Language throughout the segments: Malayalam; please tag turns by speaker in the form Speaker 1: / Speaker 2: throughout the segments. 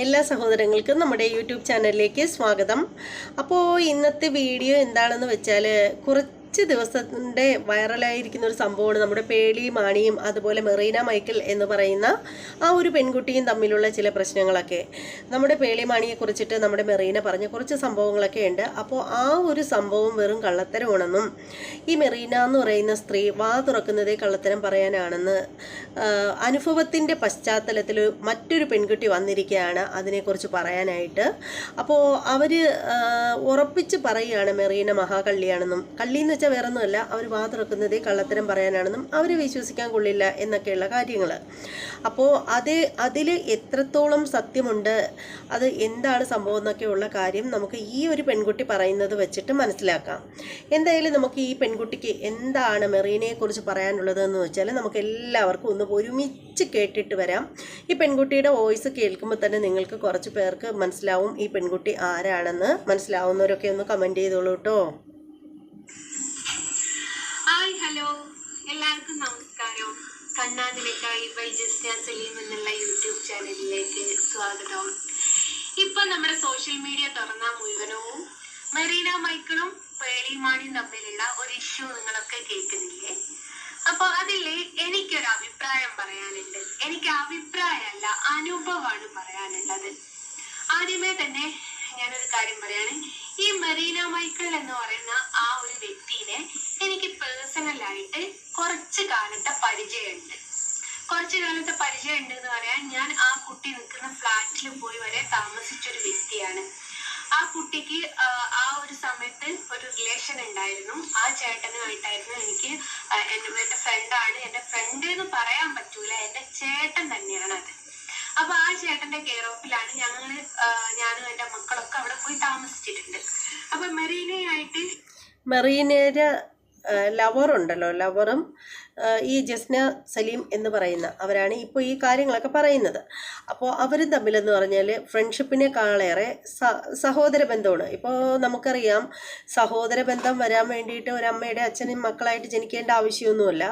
Speaker 1: എല്ലാ സഹോദരങ്ങൾക്കും നമ്മുടെ യൂട്യൂബ് ചാനലിലേക്ക് സ്വാഗതം. അപ്പോൾ ഇന്നത്തെ വീഡിയോ എന്താണെന്ന് വെച്ചാൽ കുറച്ച് ദിവസത്തിൻ്റെ വൈറലായിരിക്കുന്ന ഒരു സംഭവമാണ് നമ്മുടെ പേളി മാണിയും അതുപോലെ മെറീന മൈക്കിൾ എന്ന് പറയുന്ന ആ ഒരു പെൺകുട്ടിയും തമ്മിലുള്ള ചില പ്രശ്നങ്ങളൊക്കെ. നമ്മുടെ പേളി മാണിയെ കുറിച്ചിട്ട് നമ്മുടെ മെറീന പറഞ്ഞ കുറച്ച് സംഭവങ്ങളൊക്കെ ഉണ്ട്. അപ്പോൾ ആ ഒരു സംഭവം വെറും കള്ളത്തരമാണെന്നും ഈ മെറീന എന്ന് പറയുന്ന സ്ത്രീ വാ തുറക്കുന്നതേ കള്ളത്തരം പറയാനാണെന്ന് അനുഭവത്തിൻ്റെ പശ്ചാത്തലത്തിൽ മറ്റൊരു പെൺകുട്ടി വന്നിരിക്കുകയാണ് അതിനെക്കുറിച്ച് പറയാനായിട്ട്. അപ്പോൾ അവർ ഉറപ്പിച്ച് പറയുകയാണ് മെറീന മഹാകള്ളിയാണെന്നും, കള്ളി എന്ന് വെച്ചാൽ വേറൊന്നുമല്ല, അവർ വാ തുറക്കുന്നതേ കള്ളത്തരം പറയാനാണെന്നും അവരെ വിശ്വസിക്കാൻ കൊള്ളില്ല എന്നൊക്കെയുള്ള കാര്യങ്ങൾ. അപ്പോൾ അതിൽ എത്രത്തോളം സത്യമുണ്ട്, അത് എന്താണ് സംഭവം എന്നൊക്കെയുള്ള കാര്യം നമുക്ക് ഈ ഒരു പെൺകുട്ടി പറയുന്നത് വെച്ചിട്ട് മനസ്സിലാക്കാം. എന്തായാലും നമുക്ക് ഈ പെൺകുട്ടിക്ക് എന്താണ് മെറീനയെക്കുറിച്ച് പറയാനുള്ളതെന്ന് വെച്ചാൽ നമുക്ക് എല്ലാവർക്കും ഒന്ന് ഒരുമിച്ച് കേട്ടിട്ട് വരാം. ഈ പെൺകുട്ടിയുടെ വോയിസ് കേൾക്കുമ്പോൾ തന്നെ നിങ്ങൾക്ക് കുറച്ച് പേർക്ക് മനസ്സിലാവും ഈ പെൺകുട്ടി ആരാണെന്ന്. മനസ്സിലാവുന്നവരൊക്കെ ഒന്ന് കമൻറ്റ് ചെയ്തോളൂ കേട്ടോ.
Speaker 2: ഹായ്, ഹലോ, എല്ലാവർക്കും നമസ്കാരം. കണ്ണാതിലേക്കായി ബൈ ജസ്ന സലീം എന്നുള്ള യൂട്യൂബ് ചാനലിലേക്ക് സ്വാഗതം. ഇപ്പൊ നമ്മുടെ സോഷ്യൽ മീഡിയ തുറന്നാൽ മുഴുവനവും മെറീന മൈക്കിളും പേളി മാണിയും തമ്മിലുള്ള ഒരു ഇഷ്യൂ നിങ്ങളൊക്കെ കേൾക്കുന്നില്ലേ? അപ്പൊ അതില് എനിക്കൊരു അഭിപ്രായം പറയാനുണ്ട്. എനിക്ക് അഭിപ്രായമല്ല, അനുഭവമാണ് പറയാനുള്ളത്. ആദ്യമേ തന്നെ ഞാനൊരു കാര്യം പറയാണ്. ഈ മെറീന മൈക്കിൾ എന്ന് പറയുന്ന ആ ഒരു വ്യക്തിനെ എനിക്ക് പേഴ്സണലായിട്ട് കുറച്ച് കാലത്തെ പരിചയമുണ്ട് എന്ന് പറയാൻ, ഞാൻ ആ കുട്ടി നിൽക്കുന്ന ഫ്ലാറ്റിൽ പോയി വരെ താമസിച്ചൊരു വ്യക്തിയാണ്. ആ കുട്ടിക്ക് ആ ഒരു സമയത്ത് ഒരു റിലേഷൻ ഉണ്ടായിരുന്നു. ആ ചേട്ടനുമായിട്ടായിരുന്നു എനിക്ക്, എന്റെ ഫ്രണ്ടാണ്. എന്റെ ഫ്രണ്ട് എന്ന് പറയാൻ പറ്റൂല, എന്റെ ചേട്ടൻ തന്നെയാണ് അത്. അപ്പൊ ആ ചേട്ടന്റെ കെയർ ഓഫിലാണ് ഞാനും എന്റെ മക്കളൊക്കെ അവിടെ പോയി താമസിച്ചിട്ടുണ്ട്. അപ്പൊ
Speaker 1: മെറീനയുടെ ലവറുണ്ടല്ലോ, ലവറും ഈ ജസ്ന സലീം എന്ന് പറയുന്ന അവരാണ് ഇപ്പോൾ ഈ കാര്യങ്ങളൊക്കെ പറയുന്നത്. അപ്പോൾ അവർ തമ്മിലെന്ന് പറഞ്ഞാൽ ഫ്രണ്ട്ഷിപ്പിനേക്കാളേറെ സഹോദര ബന്ധമാണ്. ഇപ്പോൾ നമുക്കറിയാം, സഹോദര ബന്ധം വരാൻ വേണ്ടിയിട്ട് ഒരമ്മയുടെ അച്ഛനും മക്കളായിട്ട് ജനിക്കേണ്ട ആവശ്യമൊന്നുമില്ല.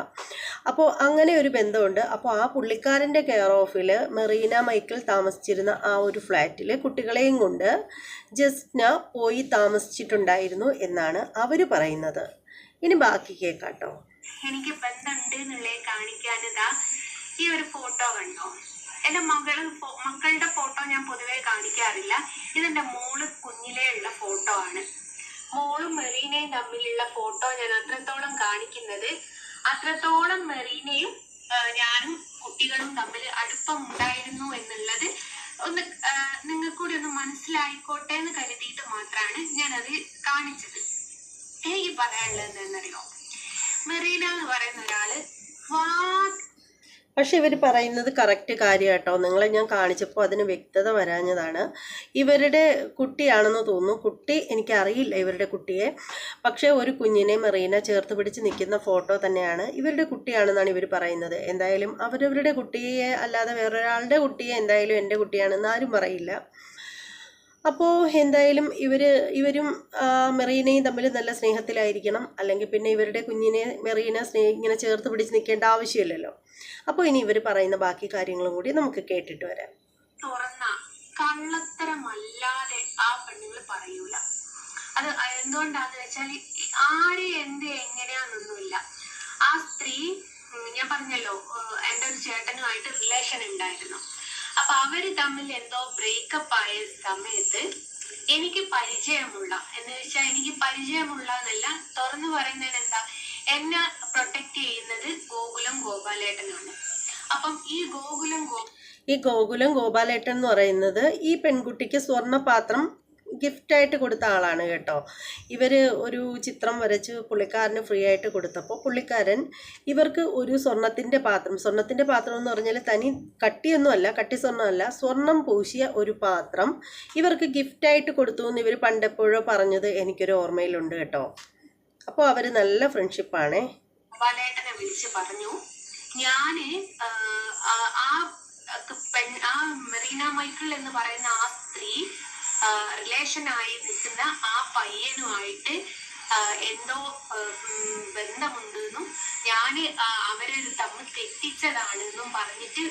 Speaker 1: അപ്പോൾ അങ്ങനെ ഒരു ബന്ധമുണ്ട്. അപ്പോൾ ആ പുള്ളിക്കാരൻ്റെ കെയർ ഓഫിൽ മെറീന മൈക്കിൾ താമസിച്ചിരുന്ന ആ ഒരു ഫ്ലാറ്റിൽ കുട്ടികളെയും കൊണ്ട് ജസ്ന പോയി താമസിച്ചിട്ടുണ്ടായിരുന്നു എന്നാണ് അവർ പറയുന്നത്. ഇനി ബാക്കി കേൾക്കാട്ടോ.
Speaker 2: എനിക്ക് ബന്ധമുണ്ട് എന്നുള്ളത് കാണിക്കാനിതാ ഈ ഒരു ഫോട്ടോ കണ്ടോ? എന്റെ മക്കളുടെ ഫോട്ടോ ഞാൻ പൊതുവെ കാണിക്കാറില്ല. ഇതെന്റെ മോള് കുഞ്ഞിലേ ഉള്ള ഫോട്ടോ ആണ്. മോളും മെറീനയും തമ്മിലുള്ള ഫോട്ടോ ഞാൻ അത്രത്തോളം കാണിക്കുന്നത്, അത്രത്തോളം മെറീനയും ഞാനും കുട്ടികളും തമ്മിൽ അടുപ്പം ഉണ്ടായിരുന്നു എന്നുള്ളത് ഒന്ന് നിങ്ങൾക്കൂടി ഒന്ന് മനസ്സിലായിക്കോട്ടെ എന്ന് കരുതിയിട്ട് മാത്രമാണ് ഞാനത് കാണിച്ചത്. എനിക്ക് പറയാനുള്ളത് എന്നറിയോ, മെറീന എന്ന് പറയുന്ന ഒരാള്
Speaker 1: പക്ഷെ ഇവർ പറയുന്നത് കറക്റ്റ് കാര്യം കേട്ടോ. നിങ്ങളെ ഞാൻ കാണിച്ചപ്പോൾ അതിന് വ്യക്തത വരാഞ്ഞതാണ്. ഇവരുടെ കുട്ടിയാണെന്ന് തോന്നുന്നു. കുട്ടി എനിക്കറിയില്ല ഇവരുടെ കുട്ടിയെ, പക്ഷേ ഒരു കുഞ്ഞിനെ മെറീന ചേർത്ത് പിടിച്ച് നിൽക്കുന്ന ഫോട്ടോ തന്നെയാണ്. ഇവരുടെ കുട്ടിയാണെന്നാണ് ഇവർ പറയുന്നത്. എന്തായാലും അവരവരുടെ കുട്ടിയെ അല്ലാതെ വേറൊരാളുടെ കുട്ടിയെ എന്തായാലും എൻ്റെ കുട്ടിയാണെന്ന് ആരും പറയില്ല. അപ്പോൾ എന്തായാലും ഇവരും മെറീനയും തമ്മിൽ നല്ല സ്നേഹത്തിലായിരിക്കണം. അല്ലെങ്കിൽ പിന്നെ ഇവരുടെ കുഞ്ഞിനെ മെറീന ഇങ്ങനെ ചേർത്ത് പിടിച്ച് നിൽക്കേണ്ട ആവശ്യമില്ലല്ലോ. അപ്പോൾ ഇനി ഇവർ പറയുന്ന ബാക്കി കാര്യങ്ങളും കൂടി നമുക്ക് കേട്ടിട്ട് വരാം.
Speaker 2: തുറന്ന കള്ളത്തരമല്ലാതെ ആ പെണ്ണുങ്ങൾ പറയൂല. അത് എന്തുകൊണ്ടാന്ന് വെച്ചാൽ ആരെ എന്ത് എങ്ങനെയാന്നൊന്നുമില്ല. ആ സ്ത്രീ, ഞാൻ പറഞ്ഞല്ലോ, എൻ്റെ ഒരു ചേട്ടനുമായിട്ട് റിലേഷൻ ഉണ്ടായിരുന്നു. അപ്പൊ അവര് തമ്മിൽ എന്തോ ബ്രേക്കപ്പ് ആയ സമയത്ത് എനിക്ക് പരിചയമുള്ള എന്നല്ല, തുറന്നു പറയുന്നതിന് എന്താ, എന്നെ പ്രൊട്ടക്ട് ചെയ്യുന്നത് ഗോകുലം അപ്പം ഈ
Speaker 1: ഗോകുലം ഗോപാലേട്ടൻ എന്ന് പറയുന്നത് ഈ പെൺകുട്ടിക്ക് സ്വർണ്ണപാത്രം ഗിഫ്റ്റായിട്ട് കൊടുത്ത ആളാണ് കേട്ടോ. ഇവർ ഒരു ചിത്രം വരച്ച് പുള്ളിക്കാരന് ഫ്രീ ആയിട്ട് കൊടുത്തപ്പോൾ പുള്ളിക്കാരൻ ഇവർക്ക് ഒരു സ്വർണത്തിൻ്റെ പാത്രം എന്ന് പറഞ്ഞാൽ തനി കട്ടിയൊന്നുമല്ല, കട്ടി സ്വർണ്ണമല്ല, സ്വർണം പൂശിയ ഒരു പാത്രം ഇവർക്ക് ഗിഫ്റ്റായിട്ട് കൊടുത്തു എന്ന് ഇവർ പണ്ടെപ്പോഴോ പറഞ്ഞത് എനിക്കൊരു ഓർമ്മയിലുണ്ട് കേട്ടോ. അപ്പോൾ അവർ നല്ല ഫ്രണ്ട്ഷിപ്പാണേ.
Speaker 2: വിളിച്ച് പറഞ്ഞു, ഞാന് ആ മെറീന മൈക്കിൾ എന്ന് പറയുന്ന ആ സ്ത്രീ റിലേഷനായി നിൽക്കുന്ന ആ പയ്യനുമായിട്ട് എന്തോ ബന്ധമുണ്ടെന്നും ഞാന് അവരെ തമ്മിൽ തെറ്റിച്ചതാണെന്നും പറഞ്ഞിട്ട്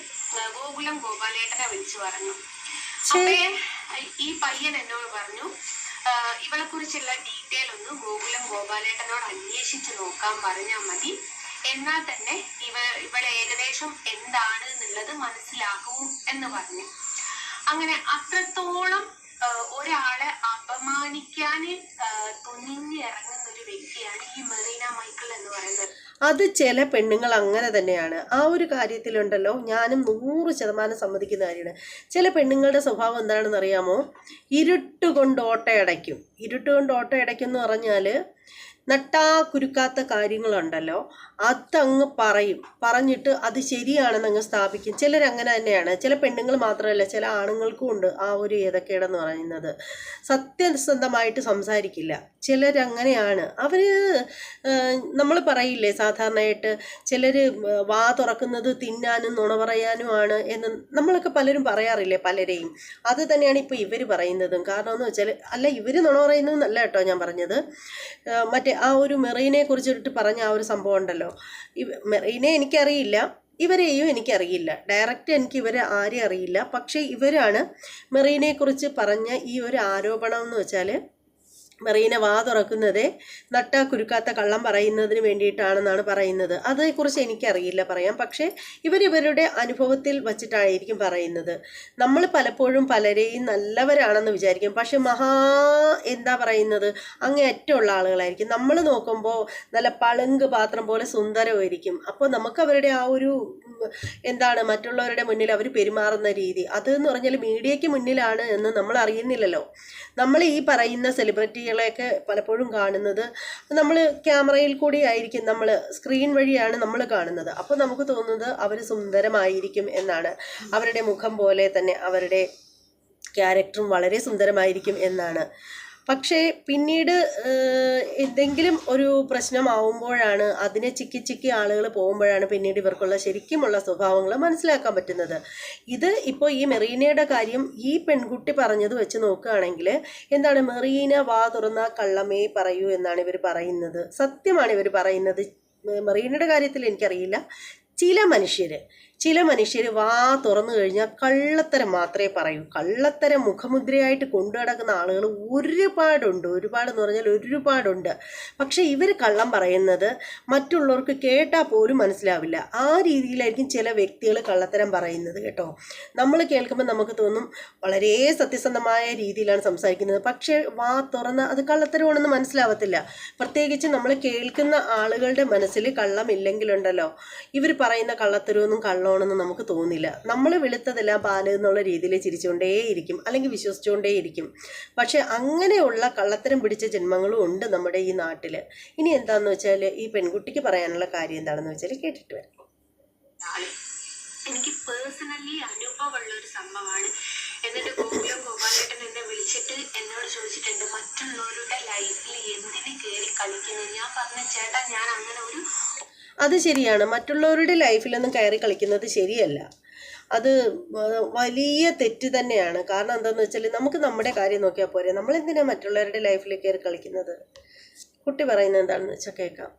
Speaker 2: ഗോകുലം ഗോപാലേട്ടനെ വിളിച്ചു പറഞ്ഞു. ഈ പയ്യൻ എന്നോട് പറഞ്ഞു ഇവളെ കുറിച്ചുള്ള ഡീറ്റെയിൽ ഒന്ന് ഗോകുലം ഗോപാലേട്ടനോട് അന്വേഷിച്ച് നോക്കാൻ പറഞ്ഞാൽ മതി, എന്നാൽ തന്നെ ഇവളെ ഏകദേശം എന്താണ് എന്നുള്ളത് മനസ്സിലാക്കും എന്ന് പറഞ്ഞു. അങ്ങനെ അത്രത്തോളം ഒരാളെ അപമാനിക്കാൻ തുനിഞ്ഞിറങ്ങുന്ന ഒരു വ്യക്തിയാണ് ഈ മെറീന മൈക്കിൾ എന്ന് പറയുന്നത്.
Speaker 1: അത് ചില പെണ്ണുങ്ങൾ അങ്ങനെ തന്നെയാണ്. ആ ഒരു കാര്യത്തിലുണ്ടല്ലോ, ഞാനും 100% സമ്മതിക്കുന്ന കാര്യമാണ്. ചില പെണ്ണുങ്ങളുടെ സ്വഭാവം എന്താണെന്ന് അറിയാമോ? ഇരുട്ടുകൊണ്ട് ഓട്ടയടയ്ക്കും. ഇരുട്ടുകൊണ്ട് ഓട്ടയടയ്ക്കും എന്ന് പറഞ്ഞാൽ നട്ടാ കുരുക്കാത്ത കാര്യങ്ങളുണ്ടല്ലോ, അതങ്ങ് പറയും. പറഞ്ഞിട്ട് അത് ശരിയാണെന്ന് അങ്ങ് സ്ഥാപിക്കും. ചിലരങ്ങനെ തന്നെയാണ്. ചില പെണ്ണുങ്ങൾ മാത്രമല്ല, ചില ആണുങ്ങൾക്കും ഉണ്ട് ആ ഒരു ഏതൊക്കെയാണെന്ന് പറയുന്നത്. സത്യസന്ധമായിട്ട് സംസാരിക്കില്ല. ചിലരങ്ങനെയാണ്. അവർ നമ്മൾ പറയില്ലേ സാധാരണയായിട്ട്, ചിലർ വാ തുറക്കുന്നത് തിന്നാനും നുണ പറയാനുമാണ് എന്ന് നമ്മളൊക്കെ പലരും പറയാറില്ലേ, പലരെയും. അത് തന്നെയാണ് ഇപ്പോൾ ഇവർ പറയുന്നതും. കാരണം എന്ന് വെച്ചാൽ, അല്ല ഇവർ നുണ പറയുന്നതെന്നല്ല കേട്ടോ ഞാൻ പറഞ്ഞത്. മറ്റേ ആ ഒരു മെറീനെ കുറിച്ചിട്ട് പറഞ്ഞ ആ ഒരു സംഭവം ഉണ്ടല്ലോ, മെറീനെ എനിക്കറിയില്ല, ഇവരെയും എനിക്കറിയില്ല, ഡയറക്റ്റ് എനിക്ക് ഇവരെ ആരെയും അറിയില്ല. പക്ഷേ ഇവരാണ് മെറീനെ കുറിച്ച് പറഞ്ഞ ഈ ഒരു ആരോപണം എന്ന് വെച്ചാൽ, മെറീന വാ തുറക്കുന്നത് നട്ടാ കുരുക്കാത്ത കള്ളം പറയുന്നതിന് വേണ്ടിയിട്ടാണെന്നാണ് പറയുന്നത്. അതേക്കുറിച്ച് എനിക്കറിയില്ല പറയാം. പക്ഷേ ഇവരുടെ അനുഭവത്തിൽ വച്ചിട്ടായിരിക്കും പറയുന്നത്. നമ്മൾ പലപ്പോഴും പലരെയും നല്ലവരാണെന്ന് വിചാരിക്കും. പക്ഷെ എന്താ പറയുന്നത്, അങ്ങേയറ്റമുള്ള ആളുകളായിരിക്കും. നമ്മൾ നോക്കുമ്പോൾ നല്ല പളുങ്ക് പാത്രം പോലെ സുന്ദരമായിരിക്കും. അപ്പോൾ നമുക്ക് അവരുടെ ആ ഒരു എന്താണ്, മറ്റുള്ളവരുടെ മുന്നിൽ അവർ പെരുമാറുന്ന രീതി, അതെന്ന് പറഞ്ഞാൽ മീഡിയയ്ക്ക് മുന്നിലാണ് എന്ന് നമ്മൾ അറിയുന്നില്ലല്ലോ. നമ്മൾ ഈ പറയുന്ന സെലിബ്രിറ്റികളെയൊക്കെ പലപ്പോഴും കാണുന്നത് നമ്മൾ ക്യാമറയിൽ കൂടി ആയിരിക്കും, നമ്മൾ സ്ക്രീൻ വഴിയാണ് നമ്മൾ കാണുന്നത്. അപ്പോൾ നമുക്ക് തോന്നുന്നത് അവർ സുന്ദരമായിരിക്കും എന്നാണ്. അവരുടെ മുഖം പോലെ തന്നെ അവരുടെ ക്യാരക്ടറും വളരെ സുന്ദരമായിരിക്കും എന്നാണ്. പക്ഷേ പിന്നീട് എന്തെങ്കിലും ഒരു പ്രശ്നമാവുമ്പോഴാണ്, അതിനെ ചിക്കി ആളുകൾ പോകുമ്പോഴാണ് പിന്നീട് ഇവർക്കുള്ള ശരിക്കുമുള്ള സ്വഭാവങ്ങൾ മനസ്സിലാക്കാൻ പറ്റുന്നത്. ഇത് ഇപ്പോൾ ഈ മെറീനയുടെ കാര്യം ഈ പെൺകുട്ടി പറഞ്ഞത് വെച്ച് നോക്കുകയാണെങ്കിൽ എന്താണ്, മെറീന വാ തുറന്ന കള്ളമേ പറയൂ എന്നാണ് ഇവർ പറയുന്നത്. സത്യമാണ് ഇവർ പറയുന്നത്. മെറീനയുടെ കാര്യത്തിൽ എനിക്കറിയില്ല. ചില മനുഷ്യർ വാ തുറന്നു കഴിഞ്ഞാൽ കള്ളത്തരം മാത്രമേ പറയൂ. കള്ളത്തരം മുഖമുദ്രയായിട്ട് കൊണ്ടു നടക്കുന്ന ആളുകൾ ഒരുപാടെന്ന് പറഞ്ഞാൽ ഒരുപാടുണ്ട്. പക്ഷെ ഇവർ കള്ളം പറയുന്നത് മറ്റുള്ളവർക്ക് കേട്ടാൽ പോലും മനസ്സിലാവില്ല. ആ രീതിയിലായിരിക്കും ചില വ്യക്തികൾ കള്ളത്തരം പറയുന്നത് കേട്ടോ. നമ്മൾ കേൾക്കുമ്പോൾ നമുക്ക് തോന്നും വളരെ സത്യസന്ധമായ രീതിയിലാണ് സംസാരിക്കുന്നത്. പക്ഷേ വാ തുറന്ന അത് കള്ളത്തരമാണെന്ന് മനസ്സിലാവത്തില്ല. പ്രത്യേകിച്ച് നമ്മൾ കേൾക്കുന്ന ആളുകളുടെ മനസ്സിൽ കള്ളമില്ലെങ്കിലുണ്ടല്ലോ, ഇവർ പറയുന്ന കള്ളത്തരമൊന്നും കള്ളമാണെന്ന് നമുക്ക് തോന്നില്ല. നമ്മൾ വെളുത്തതെല്ലാം പാല് എന്നുള്ള രീതിയിൽ ചിരിച്ചുകൊണ്ടേയിരിക്കും, അല്ലെങ്കിൽ വിശ്വസിച്ചുകൊണ്ടേയിരിക്കും. പക്ഷെ അങ്ങനെയുള്ള കള്ളത്തരം പിടിച്ച ജന്മങ്ങളും ഉണ്ട് നമ്മുടെ ഈ നാട്ടിൽ. ഇനി എന്താണെന്ന് വെച്ചാൽ ഈ പെൺകുട്ടിക്ക് പറയാനുള്ള കാര്യം എന്താണെന്ന് വെച്ചാൽ കേട്ടിട്ട് വരാം.
Speaker 2: എനിക്ക് പേഴ്സണലി അനുഭവമുള്ള ഒരു സംഭവമാണ്. എന്നിട്ട് ഗോപാലേട്ടൻ എന്നെ വിളിച്ചിട്ട് എന്നോട് ചോദിച്ചിട്ടുണ്ട്, മറ്റുള്ളവരുടെ ലൈഫിൽ എന്തിന് കയറി കളിക്കുന്നത്. ഞാൻ പറഞ്ഞ ചേട്ടാ, ഞാൻ അങ്ങനെ ഒരു
Speaker 1: അത് ശരിയാണ്. മറ്റുള്ളവരുടെ ലൈഫിലൊന്നും കയറി കളിക്കുന്നത് ശരിയല്ല. അത് വലിയ തെറ്റ് തന്നെയാണ്. കാരണം എന്താണെന്ന് വെച്ചാൽ, നമുക്ക് നമ്മുടെ കാര്യം നോക്കിയാൽ പോരെ. നമ്മളെന്തിനാണ് മറ്റുള്ളവരുടെ ലൈഫിൽ കയറി കളിക്കുന്നത്? കുട്ടി പറയുന്നത് എന്താണെന്ന് വെച്ചാൽ കേൾക്കാം.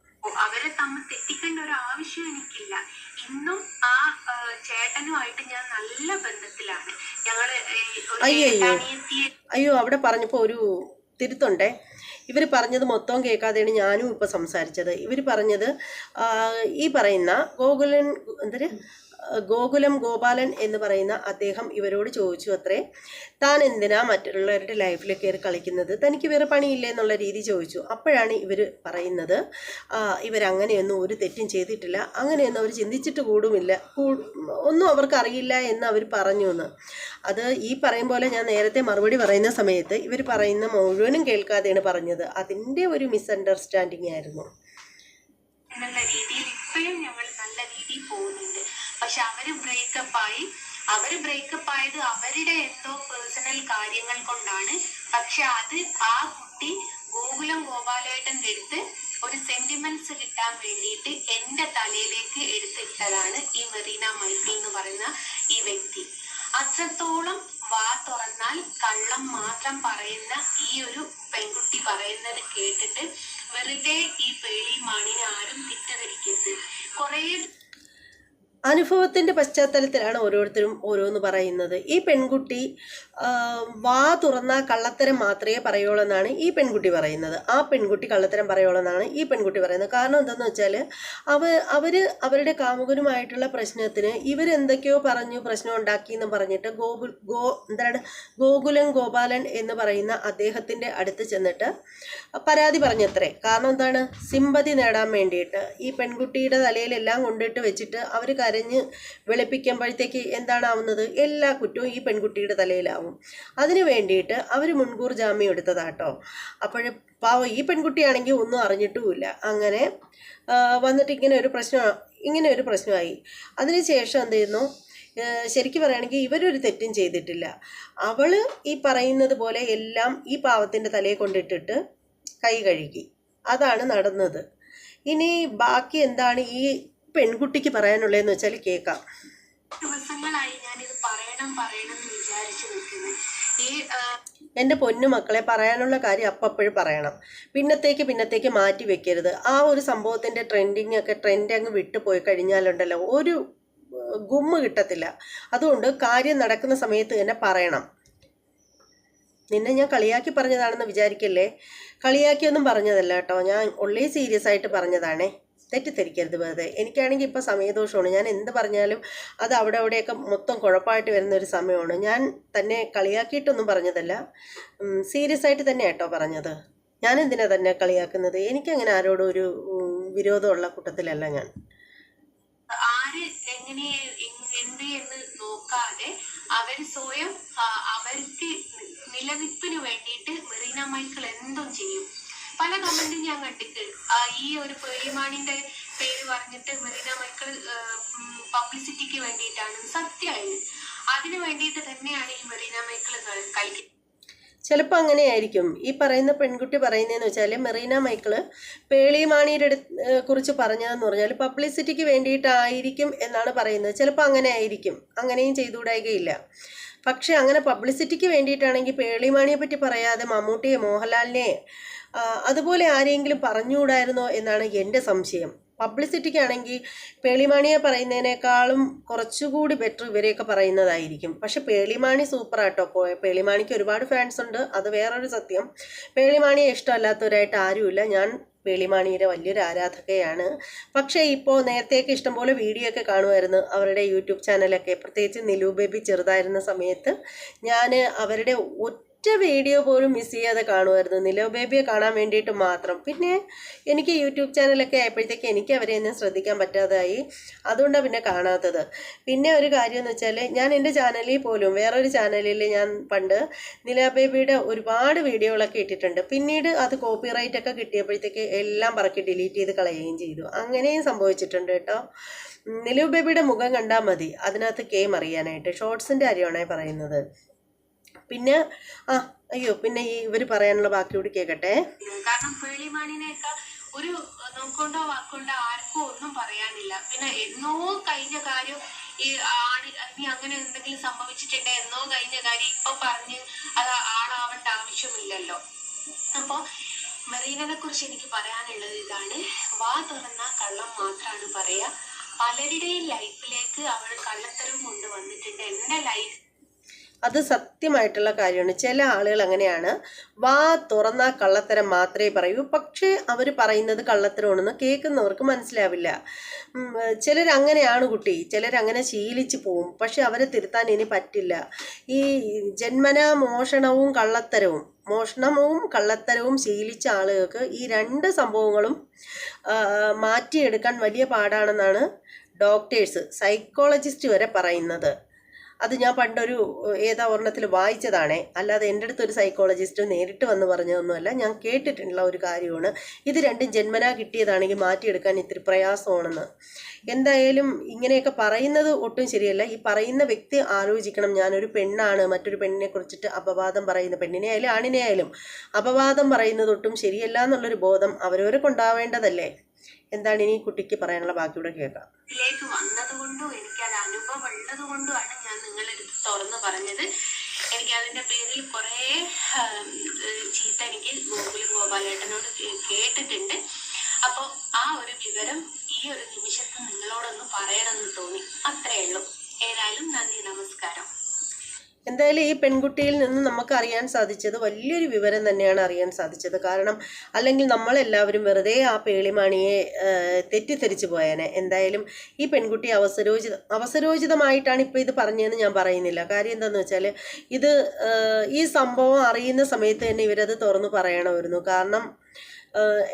Speaker 2: അവരെ തമ്മിൽ തെറ്റിക്കേണ്ട ഒരു ആവശ്യം എനിക്കില്ല. ഇന്നും ആ ചേട്ടനുമായിട്ട് ഞാൻ നല്ല ബന്ധത്തിലാണ്. ഞങ്ങള്
Speaker 1: അയ്യോ അവിടെ പറഞ്ഞപ്പോൾ ഒരു തിരുത്തുണ്ടേ. ഇവർ പറഞ്ഞത് മൊത്തം കേൾക്കാതെയാണ് ഞാനും ഇപ്പോൾ സംസാരിച്ചത്. ഇവർ പറഞ്ഞത് ഈ പറയുന്ന ഗോകുലം ഗോപാലൻ എന്ന് പറയുന്ന അദ്ദേഹം ഇവരോട് ചോദിച്ചു അത്രേ, താൻ എന്തിനാ മറ്റുള്ളവരുടെ ലൈഫിൽ കയറി കളിക്കുന്നത്, തനിക്ക് വേറെ പണിയില്ലേ എന്നുള്ള രീതി ചോദിച്ചു. അപ്പോഴാണ് ഇവർ പറയുന്നത്, ഇവരങ്ങനെയൊന്നും ഒരു തെറ്റും ചെയ്തിട്ടില്ല, അങ്ങനെയൊന്നും അവർ ചിന്തിച്ചിട്ട് കൂടുമില്ല, ഒന്നും അവർക്ക് അറിയില്ല എന്ന് അവർ പറഞ്ഞു എന്ന്. അത് ഈ പറയും പോലെ ഞാൻ നേരത്തെ മറുപടി പറയുന്ന സമയത്ത് ഇവർ പറയുന്ന മുഴുവനും കേൾക്കാതെയാണ് പറഞ്ഞത്. അതിൻ്റെ ഒരു മിസ്അണ്ടർസ്റ്റാൻഡിങ് ആയിരുന്നു.
Speaker 2: പക്ഷെ അവര് ബ്രേക്കപ്പ് ആയത് അവരുടെ എന്തോ പേഴ്സണൽ കാര്യങ്ങൾ കൊണ്ടാണ്. പക്ഷെ അത് ആ കുട്ടി ഗോകുലം ഗോപാലേട്ടൻ്റെ അടുത്ത് ഒരു സെന്റിമെന്റ്സ് കിട്ടാൻ വേണ്ടിയിട്ട് എന്റെ തലയിലേക്ക് എടുത്തിട്ടതാണ് ഈ മെറീന മൈക്കിൾ എന്ന് പറയുന്ന ഈ വ്യക്തി. അത്രത്തോളം വാ തുറന്നാൽ കള്ളം മാത്രം പറയുന്ന ഈ ഒരു പെൺകുട്ടി പറയുന്നത് കേട്ടിട്ട് വെറുതെ ഈ പേളി മാണിനെ ആരും തെറ്റിദ്ധരിക്കരുത്.
Speaker 1: അനുഭവത്തിൻ്റെ പശ്ചാത്തലത്തിലാണ് ഓരോരുത്തരും ഓരോന്ന് പറയുന്നത്. ഈ പെൺകുട്ടി വാ തുറന്നാൽ കള്ളത്തരം മാത്രമേ പറയുള്ളൂ എന്നാണ് ഈ പെൺകുട്ടി പറയുന്നത്. ആ പെൺകുട്ടി കള്ളത്തരം പറയുള്ളൂ എന്നാണ് ഈ പെൺകുട്ടി പറയുന്നത്. കാരണം എന്താണെന്ന് വെച്ചാൽ അവരുടെ കാമുകനുമായിട്ടുള്ള പ്രശ്നത്തിന് ഇവരെന്തൊക്കെയോ പറഞ്ഞു പ്രശ്നം ഉണ്ടാക്കി എന്ന് പറഞ്ഞിട്ട് ഗോകുലൻ ഗോപാലൻ എന്ന് പറയുന്ന അദ്ദേഹത്തിൻ്റെ അടുത്ത് ചെന്നിട്ട് പരാതി പറഞ്ഞത്രേ. കാരണം എന്താണ്? സിമ്പതി നേടാൻ വേണ്ടിയിട്ട് ഈ പെൺകുട്ടിയുടെ തലയിലെല്ലാം കൊണ്ടിട്ട് വെച്ചിട്ട് അവർ കരഞ്ഞ് വെളുപ്പിക്കുമ്പോഴത്തേക്ക് എന്താണാവുന്നത്? എല്ലാ കുറ്റവും ഈ പെൺകുട്ടിയുടെ തലയിലാവും. അതിനു വേണ്ടിയിട്ട് അവർ മുൻകൂർ ജാമ്യം എടുത്തതാട്ടോ. അപ്പോൾ പാവം ഈ പെൺകുട്ടിയാണെങ്കിൽ ഒന്നും അറിഞ്ഞിട്ടുമില്ല. അങ്ങനെ വന്നിട്ട് ഇങ്ങനെ ഒരു പ്രശ്നമായി. അതിനുശേഷം എന്ത് ചെയ്യുന്നു? ശരിക്കും പറയുകയാണെങ്കിൽ ഇവരൊരു തെറ്റും ചെയ്തിട്ടില്ല. അവൾ ഈ പറയുന്നത് പോലെ എല്ലാം ഈ പാവത്തിൻ്റെ തലയെ കൊണ്ടിട്ടിട്ട് കൈ കഴുകി. അതാണ് നടന്നത്. ഇനി ബാക്കി എന്താണ് ഈ പെൺകുട്ടിക്ക് പറയാനുള്ളതെന്ന് വെച്ചാൽ കേൾക്കാം.
Speaker 2: ദിവസങ്ങളായി ഞാനിത് പറയണം എന്ന് വിചാരിച്ചു നിൽക്കുന്നത്.
Speaker 1: എൻ്റെ പൊന്നു മക്കളെ, പറയാനുള്ള കാര്യം അപ്പപ്പോഴും പറയണം. പിന്നത്തേക്ക് മാറ്റി വെക്കരുത്. ആ ഒരു സംഭവത്തിൻ്റെ ട്രെൻഡ് അങ്ങ് വിട്ടുപോയി കഴിഞ്ഞാലുണ്ടല്ലോ ഒരു ഗുമ്മ് കിട്ടത്തില്ല. അതുകൊണ്ട് കാര്യം നടക്കുന്ന സമയത്ത് തന്നെ പറയണം. നിന്നെ ഞാൻ കളിയാക്കി പറഞ്ഞതാണെന്ന് വിചാരിക്കല്ലേ. കളിയാക്കിയൊന്നും പറഞ്ഞതല്ല കേട്ടോ. ഞാൻ ഉള്ളേ സീരിയസ് ആയിട്ട് പറഞ്ഞതാണേ. തെറ്റിദ്ധരിക്കരുത് വെറുതെ. എനിക്കാണെങ്കിൽ ഇപ്പോൾ സമയദോഷമാണ്. ഞാൻ എന്ത് പറഞ്ഞാലും അത് അവിടെയൊക്കെ മൊത്തം കുഴപ്പമായിട്ട് വരുന്നൊരു സമയമാണ്. ഞാൻ തന്നെ കളിയാക്കിയിട്ടൊന്നും പറഞ്ഞതല്ല, സീരിയസ് ആയിട്ട് തന്നെ കേട്ടോ പറഞ്ഞത്. ഞാൻ എന്തിനാ തന്നെ കളിയാക്കുന്നത്? എനിക്കങ്ങനെ ആരോടും ഒരു വിരോധമുള്ള കൂട്ടത്തിലല്ല ഞാൻ.
Speaker 2: ആര് എങ്ങനെ എന്ത് എന്ന് നോക്കാതെ അവർ സ്വയം അവർക്ക് നിലനിൽപ്പിന് വേണ്ടിയിട്ട് മെറീന മൈക്കിൾ എന്തും ചെയ്യും. പല കമന്റും ഞാൻ കണ്ടിട്ട് ഈ ഒരു പേളിമാണിന്റെ പേര് പറഞ്ഞിട്ട് മെറീന മൈക്കിൾ പബ്ലിസിറ്റിക്ക് വേണ്ടിയിട്ടാണ്. സത്യമായിരുന്നു അതിനു വേണ്ടിയിട്ട് തന്നെയാണ് ഈ മെറീന മൈക്കിൾ കളിക്കുന്നത്.
Speaker 1: ചിലപ്പോൾ അങ്ങനെയായിരിക്കും. ഈ പറയുന്ന പെൺകുട്ടി പറയുന്നതെന്ന് വെച്ചാൽ മെറീന മൈക്കിള് പേളിമാണിയുടെ കുറിച്ച് പറഞ്ഞതെന്ന് പറഞ്ഞാൽ പബ്ലിസിറ്റിക്ക് വേണ്ടിയിട്ടായിരിക്കും എന്നാണ് പറയുന്നത്. ചിലപ്പോൾ അങ്ങനെ ആയിരിക്കും, അങ്ങനെയും ചെയ്തുകൂടായികയില്ല. പക്ഷെ അങ്ങനെ പബ്ലിസിറ്റിക്ക് വേണ്ടിയിട്ടാണെങ്കിൽ പേളിമാണിയെ പറ്റി പറയാതെ മമ്മൂട്ടിയെ, മോഹൻലാലിനെ അതുപോലെ ആരെങ്കിലും പറഞ്ഞുകൂടായിരുന്നോ എന്നാണ് എൻ്റെ സംശയം. പബ്ലിസിറ്റിക്കാണെങ്കിൽ പേളിമാണിയെ പറയുന്നതിനേക്കാളും കുറച്ചുകൂടി ബെറ്റർ ഇവരെയൊക്കെ പറയുന്നതായിരിക്കും. പക്ഷെ പേളിമാണി സൂപ്പറാട്ടോ. പേളിമാണിക്ക് ഒരുപാട് ഫാൻസ് ഉണ്ട്, അത് വേറൊരു സത്യം. പേളിമാണിയെ ഇഷ്ടമല്ലാത്തവരായിട്ട് ആരുമില്ല. ഞാൻ പേളിമാണിയുടെ വലിയൊരു ആരാധകയാണ്. പക്ഷേ ഇപ്പോൾ നേരത്തെയൊക്കെ ഇഷ്ടംപോലെ വീഡിയോ ഒക്കെ കാണുമായിരുന്നു അവരുടെ യൂട്യൂബ് ചാനലൊക്കെ. പ്രത്യേകിച്ച് നിലു ബേബി ചെറുതായിരുന്ന സമയത്ത് ഞാൻ അവരുടെ വീഡിയോ പോലും മിസ് ചെയ്യാതെ കാണുമായിരുന്നു, നിലോ ബേബിയെ കാണാൻ വേണ്ടിയിട്ട് മാത്രം. പിന്നെ എനിക്ക് യൂട്യൂബ് ചാനലൊക്കെ ആയപ്പോഴത്തേക്ക് എനിക്ക് അവരെ ഒന്നും ശ്രദ്ധിക്കാൻ പറ്റാതായി. അതുകൊണ്ടാണ് പിന്നെ കാണാത്തത്. പിന്നെ ഒരു കാര്യം എന്ന് വെച്ചാൽ ഞാൻ എൻ്റെ ചാനലിൽ പോലും വേറൊരു ചാനലിൽ ഞാൻ പണ്ട് നിലോ ബേബിയുടെ ഒരുപാട് വീഡിയോകളൊക്കെ ഇട്ടിട്ടുണ്ട്. പിന്നീട് അത് കോപ്പിറൈറ്റ് ഒക്കെ കിട്ടിയപ്പോഴത്തേക്ക് എല്ലാം പറക്കി ഡിലീറ്റ് ചെയ്ത് കളയുകയും ചെയ്തു. അങ്ങനെയും സംഭവിച്ചിട്ടുണ്ട് കേട്ടോ. നിലു ബേബിയുടെ മുഖം കണ്ടാൽ മതി അതിനകത്ത് ഗെയിം അറിയാനായിട്ട്. ഷോർട്സിൻ്റെ കാര്യമാണേ പറയുന്നത്. പിന്നെ പിന്നെ ഈ ഇവര് പറയാനുള്ള ബാക്കി കൂടി കേക്കട്ടെ.
Speaker 2: കാരണം പേളിമാണിനെയൊക്കെ ഒരു നോക്കൊണ്ടോ വാക്കൊണ്ടോ ആർക്കും ഒന്നും പറയാനില്ല. പിന്നെ എന്നോ കഴിഞ്ഞ കാര്യം ഈ ഇനി അങ്ങനെ എന്തെങ്കിലും സംഭവിച്ചിട്ടുണ്ടെ എന്നോ കഴിഞ്ഞ കാര്യം ഇപ്പൊ പറഞ്ഞ് അത് ആളാവേണ്ട ആവശ്യമില്ലല്ലോ. അപ്പൊ മെറീനനെ കുറിച്ച് എനിക്ക് പറയാനുള്ളത് ഇതാണ്. വാ തുറന്ന കള്ളം മാത്രമാണ് പറയാ. പലരുടെയും ലൈഫിലേക്ക് അവൾ കള്ളത്തരവും കൊണ്ടുവന്നിട്ടുണ്ട്. എന്റെ ലൈഫ്
Speaker 1: അത് സത്യമായിട്ടുള്ള കാര്യമാണ്. ചില ആളുകൾ അങ്ങനെയാണ്, വാ തുറന്നാൽ കള്ളത്തരം മാത്രമേ പറയൂ. പക്ഷേ അവർ പറയുന്നത് കള്ളത്തരമാണെന്ന് കേൾക്കുന്നവർക്ക് മനസ്സിലാവില്ല. ചിലരങ്ങനെയാണ് കുട്ടി, ചിലരങ്ങനെ ശീലിച്ച് പോവും. പക്ഷെ അവരെ തിരുത്താൻ ഇനി പറ്റില്ല. ഈ ജന്മനാ മോഷണവും കള്ളത്തരവും ശീലിച്ച ആളുകൾക്ക് ഈ രണ്ട് സംഭവങ്ങളും മാറ്റിയെടുക്കാൻ വലിയ പാടാണെന്നാണ് ഡോക്ടേഴ്സ്, സൈക്കോളജിസ്റ്റ് വരെ പറയുന്നത്. അത് ഞാൻ പണ്ടൊരു ഒരെണ്ണത്തിൽ വായിച്ചതാണേ, അല്ലാതെ എൻ്റെ അടുത്തൊരു സൈക്കോളജിസ്റ്റ് നേരിട്ട് വന്ന് പറഞ്ഞതൊന്നുമല്ല, ഞാൻ കേട്ടിട്ടുള്ള ഒരു കാര്യമാണ്. ഇത് രണ്ടും ജന്മനാ കിട്ടിയതാണെങ്കിൽ മാറ്റിയെടുക്കാൻ ഇത്തിരി പ്രയാസമാണെന്ന്. എന്തായാലും ഇങ്ങനെയൊക്കെ പറയുന്നത് ഒട്ടും ശരിയല്ല. ഈ പറയുന്ന വ്യക്തി ആലോചിക്കണം, ഞാനൊരു പെണ്ണാണ്, മറ്റൊരു പെണ്ണിനെ കുറിച്ചിട്ട് അപവാദം പറയുന്ന, പെണ്ണിനെ ആയാലും ആണിനെ ആയാലും അപവാദം പറയുന്നത് ഒട്ടും ശരിയല്ല എന്നുള്ളൊരു ബോധം അവരവരെ കൊണ്ടാവേണ്ടതല്ലേ. എന്താണ് ഇനി കുട്ടിക്ക് പറയാനുള്ള ബാക്കിയൂടെ കേൾക്കാം.
Speaker 2: ഇതിലേക്ക് വന്നതുകൊണ്ടും എനിക്കത് അനുഭവം ഉള്ളത് കൊണ്ടുമാണ് ഞാൻ നിങ്ങളെടുത്ത് തുറന്നു പറഞ്ഞത്. എനിക്ക് അതിന്റെ പേരിൽ കുറെ ചീത്ത എനിക്ക് ഗോകുലും ഗോപാലേട്ടനോട് കേട്ടിട്ടുണ്ട്. അപ്പോൾ ആ ഒരു വിവരം ഈ ഒരു നിമിഷത്ത് നിങ്ങളോടൊന്ന് പറയണമെന്ന് തോന്നി. അത്രയേ ഉള്ളൂ. ഏതായാലും നന്ദി, നമസ്കാരം.
Speaker 1: എന്തായാലും ഈ പെൺകുട്ടിയിൽ നിന്ന് നമുക്ക് അറിയാൻ സാധിച്ചത് വലിയൊരു വിവരം തന്നെയാണ് അറിയാൻ സാധിച്ചത്. കാരണം അല്ലെങ്കിൽ നമ്മളെല്ലാവരും വെറുതെ ആ പേളിമാണിയെ തെറ്റിദ്ധരിച്ചു പോയേനെ. എന്തായാലും ഈ പെൺകുട്ടി അവസരോചിതമായിട്ടാണ് ഇപ്പോൾ ഇത് പറഞ്ഞതെന്ന് ഞാൻ പറയുന്നില്ല. കാര്യം എന്താണെന്ന് വെച്ചാൽ ഇത് ഈ സംഭവം അറിയുന്ന സമയത്ത് തന്നെ ഇവരത് തുറന്നു പറയണമായിരുന്നു. കാരണം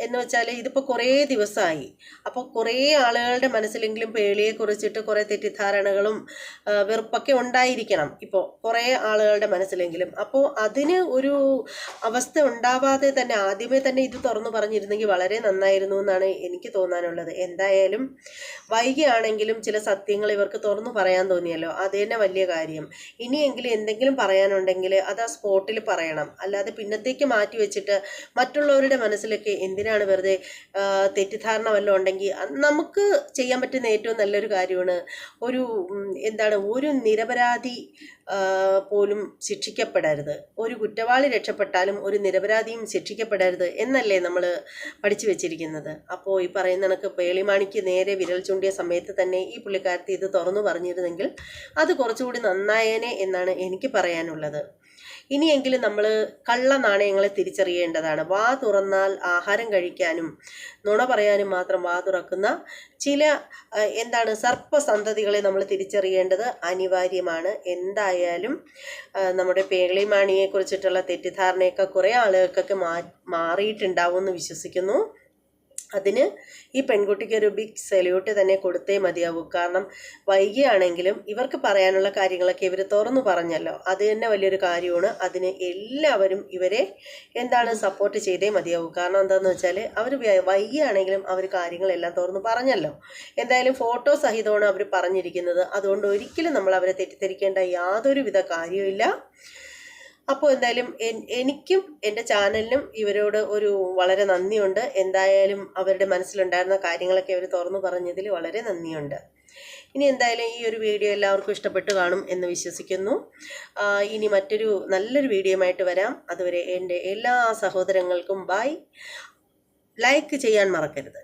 Speaker 1: എന്ന് വെച്ചാൽ ഇതിപ്പോൾ കുറേ ദിവസമായി. അപ്പോൾ കുറേ ആളുകളുടെ മനസ്സിലെങ്കിലും പേളിയെ കുറിച്ചിട്ട് കുറേ തെറ്റിദ്ധാരണകളും വെറുപ്പൊക്കെ ഉണ്ടായിരിക്കണം ഇപ്പോൾ കുറേ ആളുകളുടെ മനസ്സിലെങ്കിലും. അപ്പോൾ അതിന് ഒരു അവസ്ഥ ഉണ്ടാവാതെ തന്നെ ആദ്യമേ തന്നെ ഇത് തുറന്നു പറഞ്ഞിരുന്നെങ്കിൽ വളരെ നന്നായിരുന്നു എന്നാണ് എനിക്ക് തോന്നാനുള്ളത്. എന്തായാലും വൈകിയാണെങ്കിലും ചില സത്യങ്ങൾ ഇവർക്ക് തുറന്നു പറയാൻ തോന്നിയല്ലോ, അത് തന്നെ വലിയ കാര്യം. ഇനിയെങ്കിലും എന്തെങ്കിലും പറയാനുണ്ടെങ്കിൽ അത് ആ സ്പോട്ടിൽ പറയണം. അല്ലാതെ പിന്നത്തേക്ക് മാറ്റി വെച്ചിട്ട് മറ്റുള്ളവരുടെ മനസ്സിലൊക്കെ എന്തിനാണ് വെറുതെ തെറ്റിദ്ധാരണ വല്ലതും ഉണ്ടെങ്കിൽ നമുക്ക് ചെയ്യാൻ പറ്റുന്ന ഏറ്റവും നല്ലൊരു കാര്യമാണ് ഒരു നിരപരാധി പോലും ശിക്ഷിക്കപ്പെടരുത്. ഒരു കുറ്റവാളി രക്ഷപ്പെട്ടാലും ഒരു നിരപരാധിയും ശിക്ഷിക്കപ്പെടരുത് എന്നല്ലേ നമ്മൾ പഠിച്ചു വെച്ചിരിക്കുന്നത്. അപ്പോൾ ഈ പറയുന്ന കണക്ക് പേളിമാണിക്ക് നേരെ വിരൽ ചൂണ്ടിയ സമയത്ത് തന്നെ ഈ പുള്ളിക്കാരത്തി ഇത് തുറന്നു പറഞ്ഞിരുന്നെങ്കിൽ അത് കുറച്ചുകൂടി നന്നായേനെ എന്നാണ് എനിക്ക് പറയാനുള്ളത്. ഇനിയെങ്കിലും നമ്മൾ കള്ള നാണയങ്ങളെ തിരിച്ചറിയേണ്ടതാണ്. വാ തുറന്നാൽ ആഹാരം കഴിക്കാനും നുണ പറയാനും മാത്രം വാ തുറക്കുന്ന ചില സർപ്പസന്തതികളെ നമ്മൾ തിരിച്ചറിയേണ്ടത് അനിവാര്യമാണ്. എന്തായാലും നമ്മുടെ പേളിമാണിയെ കുറിച്ചിട്ടുള്ള തെറ്റിദ്ധാരണയൊക്കെ കുറേ ആളുകൾക്കൊക്കെ മാറിയിട്ടുണ്ടാവും എന്ന് വിശ്വസിക്കുന്നു. അതിന് ഈ പെൺകുട്ടിക്ക് ഒരു ബിഗ് സല്യൂട്ട് തന്നെ കൊടുത്തേ മതിയാവൂ. കാരണം വൈകിയാണെങ്കിലും ഇവർക്ക് പറയാനുള്ള കാര്യങ്ങളൊക്കെ ഇവർ തുറന്നു പറഞ്ഞല്ലോ, അത് തന്നെ വലിയൊരു കാര്യമാണ്. അതിന് എല്ലാവരും ഇവരെ സപ്പോർട്ട് ചെയ്തേ മതിയാവൂ. കാരണം എന്താണെന്ന് വെച്ചാൽ അവർ വൈകിയാണെങ്കിലും അവർ കാര്യങ്ങളെല്ലാം തുറന്നു പറഞ്ഞല്ലോ. എന്തായാലും ഫോട്ടോ സഹിതമാണ് അവർ പറഞ്ഞിരിക്കുന്നത്. അതുകൊണ്ട് ഒരിക്കലും നമ്മൾ അവരെ തെറ്റിദ്ധരിക്കേണ്ട യാതൊരുവിധ കാര്യവുമില്ല. അപ്പോൾ എന്തായാലും എനിക്കും എൻ്റെ ചാനലിനും ഇവരോട് വളരെ നന്ദിയുണ്ട്. എന്തായാലും അവരുടെ മനസ്സിലുണ്ടായിരുന്ന കാര്യങ്ങളൊക്കെ അവർ തുറന്നു പറഞ്ഞതിൽ വളരെ നന്ദിയുണ്ട്. ഇനി എന്തായാലും ഈ ഒരു വീഡിയോ എല്ലാവർക്കും ഇഷ്ടപ്പെട്ടു കാണും എന്ന് വിശ്വസിക്കുന്നു. ഇനി മറ്റൊരു നല്ലൊരു വീഡിയോയുമായിട്ട് വരാം. അതുവരെ എൻ്റെ എല്ലാ സഹോദരങ്ങൾക്കും ബൈ. ലൈക്ക് ചെയ്യാൻ മറക്കരുത്.